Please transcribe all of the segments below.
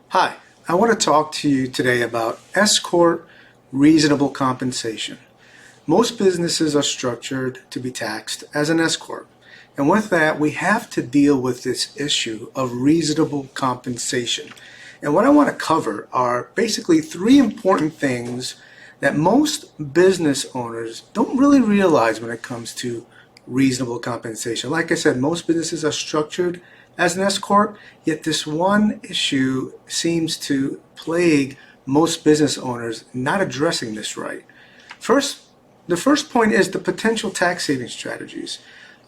Hi, I want to talk to you today about S-Corp reasonable compensation. Most businesses are structured to be taxed as an S-Corp. And with that, we have to deal with this issue of reasonable compensation. And what I want to cover are basically three important things that most business owners don't really realize when it comes to reasonable compensation. Like I said, most businesses are structured as an S-Corp, yet this one issue seems to plague most business owners not addressing this right. The first point is the potential tax saving strategies.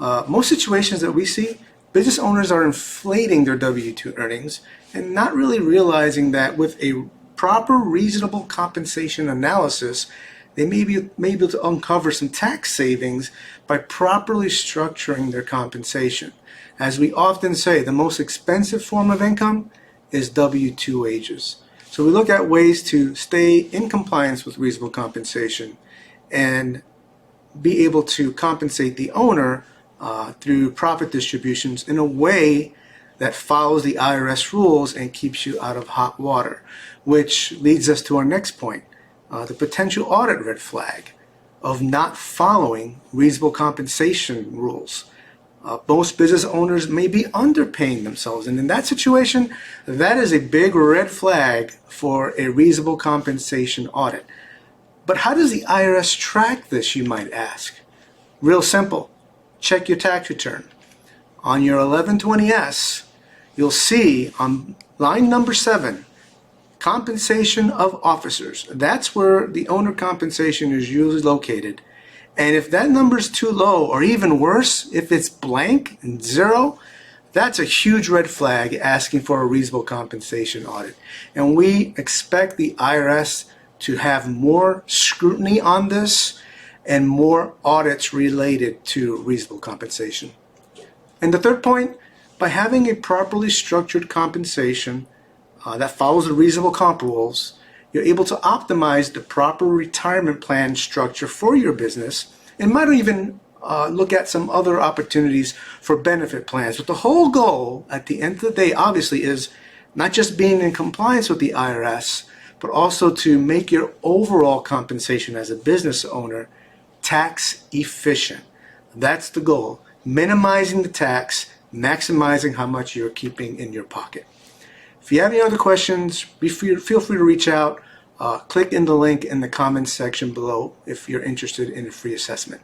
Most situations that we see, business owners are inflating their W-2 earnings and not really realizing that with a proper reasonable compensation analysis, they may be able to uncover some tax savings by properly structuring their compensation. As we often say, the most expensive form of income is W-2 wages. So we look at ways to stay in compliance with reasonable compensation and be able to compensate the owner through profit distributions in a way that follows the IRS rules and keeps you out of hot water, which leads us to our next point, the potential audit red flag of not following reasonable compensation rules. Most business owners may be underpaying themselves, and in that situation, that is a big red flag for a reasonable compensation audit. But how does the IRS track this, you might ask? Real simple. Check your tax return. On your 1120S, you'll see on line number 7, compensation of officers. That's where the owner compensation is usually located. And if that number is too low, or even worse, if it's blank and 0, that's a huge red flag asking for a reasonable compensation audit. And we expect the IRS to have more scrutiny on this and more audits related to reasonable compensation. And the third point, by having a properly structured compensation that follows the reasonable comp rules, you're able to optimize the proper retirement plan structure for your business and might even look at some other opportunities for benefit plans. But the whole goal at the end of the day obviously is not just being in compliance with the IRS, but also to make your overall compensation as a business owner tax efficient. That's the goal, minimizing the tax, maximizing how much you're keeping in your pocket. If you have any other questions, feel free to reach out. Click in the link in the comments section below if you're interested in a free assessment.